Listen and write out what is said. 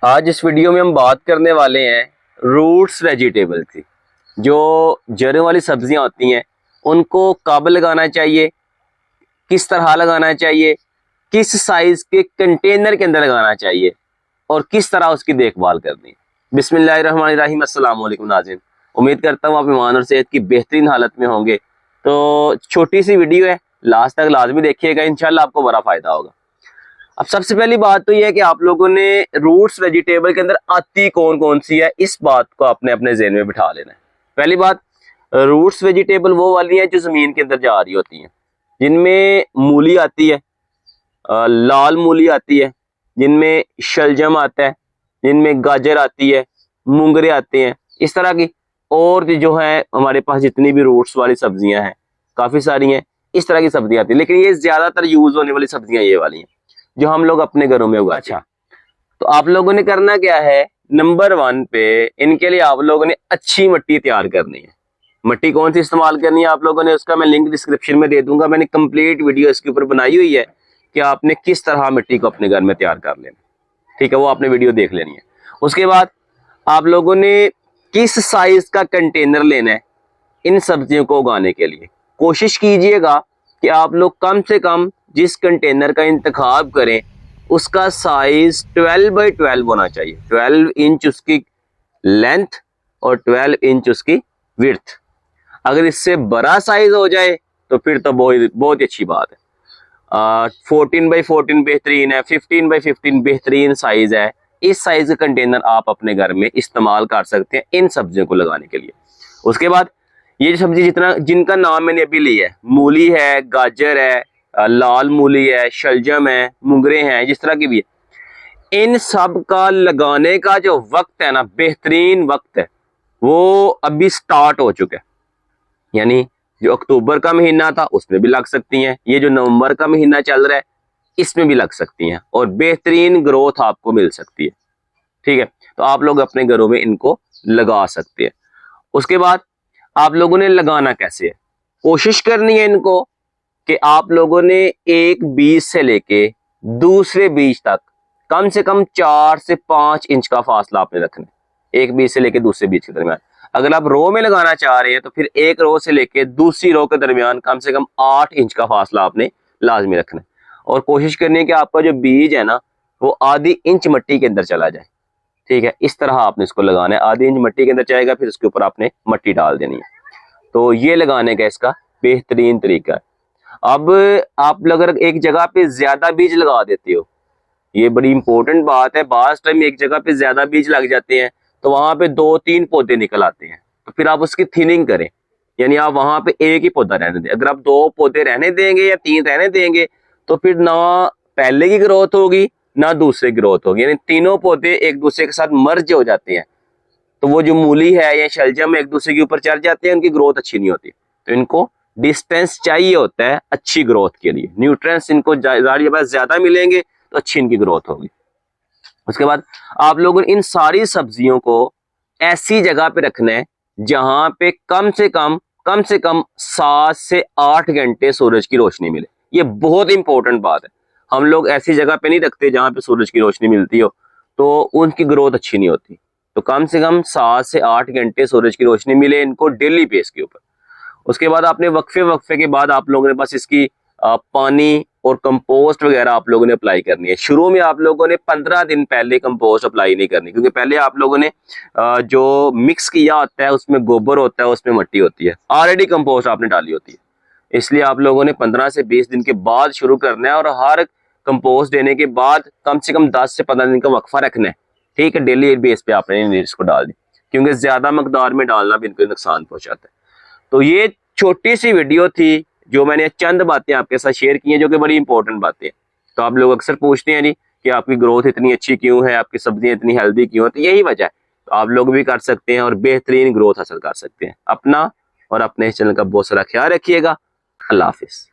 आज इस वीडियो में हम बात करने वाले हैं रूट्स वेजिटेबल की। जो जड़ों वाली सब्जियां होती हैं उनको कब लगाना चाहिए, किस तरह लगाना चाहिए, किस साइज के कंटेनर के अंदर लगाना चाहिए और किस तरह उसकी देखभाल करनी है। बिस्मिल्लाहिर्रहमानिर्रहीम। अस्सलाम वालेकुम नाज़रीन, उम्मीद करता हूँ आप ईमान और सेहत की बेहतरीन हालत में होंगे। तो छोटी सी वीडियो है, लास्ट तक लाजमी देखिएगा, इंशाल्लाह आपको बड़ा फायदा होगा। अब सबसे पहली बात तो यह है कि आप लोगों ने रूट्स वेजिटेबल के अंदर आती कौन कौन सी है, इस बात को आपने अपने ज़हन में बिठा लेना है। पहली बात, रूट्स वेजिटेबल वो वाली हैं जो ज़मीन के अंदर जा रही होती हैं, जिनमें मूली आती है, लाल मूली आती है, जिनमें शलजम आता है, जिनमें गाजर आती है, मूंगरे आते हैं, इस तरह की और जो है हमारे पास जितनी भी रूट्स वाली सब्जियां हैं काफ़ी सारी हैं। इस तरह की सब्जियां आती हैं, लेकिन ये ज़्यादातर यूज़ होने वाली सब्जियां ये वाली हैं जो हम लोग अपने घरों में उगाते हैं। तो आप लोगों ने करना क्या है, नंबर 1 पे इनके लिए आप लोगों ने अच्छी मिट्टी तैयार करनी है। मिट्टी कौन सी इस्तेमाल करनी है आप लोगों ने, उसका मैं लिंक डिस्क्रिप्शन में दे दूंगा। मैंने कंप्लीट वीडियो इसके ऊपर बनाई हुई है कि आपने किस तरह मिट्टी को अपने घर में तैयार कर लेना, ठीक है, वो आपने वीडियो देख लेनी है। उसके बाद आप लोगों ने किस साइज का कंटेनर लेना है इन सब्जियों को उगाने के लिए। कोशिश कीजिएगा कि आप लोग कम से कम जिस कंटेनर का इंतखाब करें उसका साइज 12 बाई 12 होना चाहिए। 12 इंच उसकी लेंथ और 12 इंच उसकी विड्थ। अगर इससे बड़ा साइज हो जाए तो फिर तो बहुत ही अच्छी बात है। 14 बाई 14 बेहतरीन है, 15 बाई 15 बेहतरीन साइज है। इस साइज का कंटेनर आप अपने घर में इस्तेमाल कर सकते हैं इन सब्जियों को लगाने के लिए। उसके बाद ये सब्जी जिनका नाम मैंने अभी लिया है, मूली है, गाजर है, लाल मूली है, शलजम है, मुंगरे हैं, जिस तरह की भी है, इन सब का लगाने का जो वक्त है ना, बेहतरीन वक्त है, वो अभी स्टार्ट हो चुका है। यानी जो अक्टूबर का महीना था उसमें भी लग सकती हैं, ये जो नवंबर का महीना चल रहा है इसमें भी लग सकती हैं और बेहतरीन ग्रोथ आपको मिल सकती है। ठीक है, तो आप लोग अपने घरों में इनको लगा सकते हैं। उसके बाद आप लोगों ने लगाना कैसे है, कोशिश करनी है इनको कि आप लोगों ने एक बीज से लेके दूसरे बीज तक कम से कम 4 से 5 इंच का फासला आपने रखना है, एक बीज से लेके दूसरे बीज के दरमियान। अगर आप रो में लगाना चाह रहे हैं तो फिर एक रो से लेके दूसरी रो के दरमियान कम से कम 8 इंच का फासला आपने लाजमी रखना है। और कोशिश करनी है कि आपका जो बीज है ना वो आधी इंच मिट्टी के अंदर चला जाए। ठीक है, इस तरह आपने इसको लगाना है, आधी इंच मिट्टी के अंदर जाएगा, फिर उसके ऊपर आपने मिट्टी डाल देनी है। तो ये लगाने का इसका बेहतरीन तरीका है। अब आप अगर एक जगह पे ज्यादा बीज लगा देते हो, ये बड़ी इंपॉर्टेंट बात है, बास टाइम एक जगह पे ज्यादा बीज लग जाते हैं तो वहां पे 2-3 पौधे निकल आते हैं, तो फिर आप उसकी थिनिंग करें। यानी आप वहां पे एक ही पौधा रहने दें। अगर आप 2 पौधे रहने देंगे या 3 रहने देंगे तो फिर ना पहले की ग्रोथ होगी ना दूसरे की ग्रोथ होगी, यानी तीनों पौधे एक दूसरे के साथ मर्ज हो जाते हैं, तो वो जो मूली है या शलजम एक दूसरे के ऊपर चढ़ जाते हैं, उनकी ग्रोथ अच्छी नहीं होती। तो इनको डिस्टेंस चाहिए होता है अच्छी ग्रोथ के लिए, न्यूट्रिएंट्स इनको ज्यादा मिलेंगे तो अच्छी इनकी ग्रोथ होगी। उसके बाद आप लोगों ने इन सारी सब्जियों को ऐसी जगह पे रखना है जहां पे कम से कम 7 से 8 घंटे सूरज की रोशनी मिले। ये बहुत इंपॉर्टेंट बात है। हम लोग ऐसी जगह पे नहीं रखते जहां पे सूरज की रोशनी मिलती हो, तो उनकी ग्रोथ अच्छी नहीं होती। तो कम से कम 7 से 8 घंटे सूरज की रोशनी मिले इनको डेली बेस के ऊपर। उसके बाद आपने वक्फे के बाद आप लोगों ने बस इसकी पानी और कंपोस्ट वगैरह आप लोगों ने अप्लाई करनी है। शुरू में आप लोगों ने 15 दिन पहले कंपोस्ट अप्लाई नहीं करनी, क्योंकि पहले आप लोगों ने जो मिक्स किया होता है उसमें गोबर होता है, उसमें मिट्टी होती है, ऑलरेडी कंपोस्ट आपने डाली होती है। इसलिए आप लोगों ने 15 से 20 दिन के बाद शुरू करना है और हर कंपोस्ट देने के बाद कम से कम 10 से 15 दिन का वक्फा रखना है। ठीक है, डेली बेस पे आपने इसको डाल दी, क्योंकि ज्यादा मकदार में डालना भी इनको नुकसान पहुंचाता है। तो ये छोटी सी वीडियो थी जो मैंने चंद बातें आपके साथ शेयर की हैं जो कि बड़ी इंपॉर्टेंट बातें हैं। तो आप लोग अक्सर पूछते हैं जी कि आपकी ग्रोथ इतनी अच्छी क्यों है, आपकी सब्जियां इतनी हेल्दी क्यों है, तो यही वजह है। तो आप लोग भी कर सकते हैं और बेहतरीन ग्रोथ हासिल कर सकते हैं। अपना और अपने चैनल का बहुत सारा ख्याल रखिएगा। अल्लाह हाफिज।